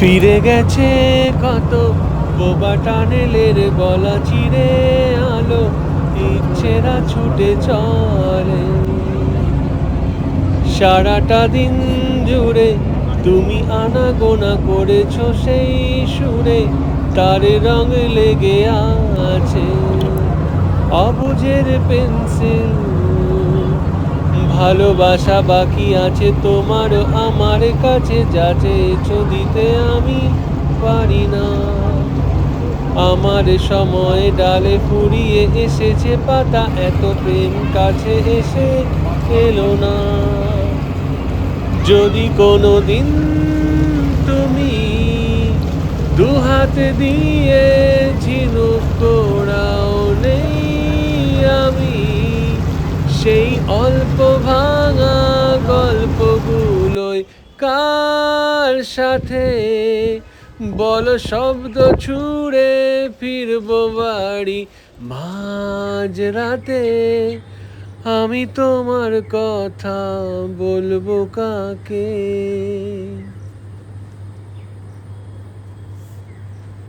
ফিরে গেছে কত বোবা টানেলের গলা চিরে আলো ইচ্ছেরা ছুটে চলে সারাটা দিন জুড়ে তুমি আনাগোনা করেছো সেই সুরে তার রং লেগে আছে অবুঝের পেন্সিল ভালোবাসা বাকি আছে তোমার আমার কাছে যা চেয়েছো দিতে আমি পারি না আমার সময় ডালে ফুরিয়ে এসেছে পাতা এত প্রেম কাছে এসে এলো না যদি কোনো দিন তুমি দুহাত দিয়ে ঝিনুক কোড়াও নেই আমি সেই অল্প ভাঙা গল্পগুলোয় কার সাথে বলো শব্দ ছুঁড়ে ফিরবো বাড়ি মাঝরাতে আমি তোমার কথা বলবো কাকে।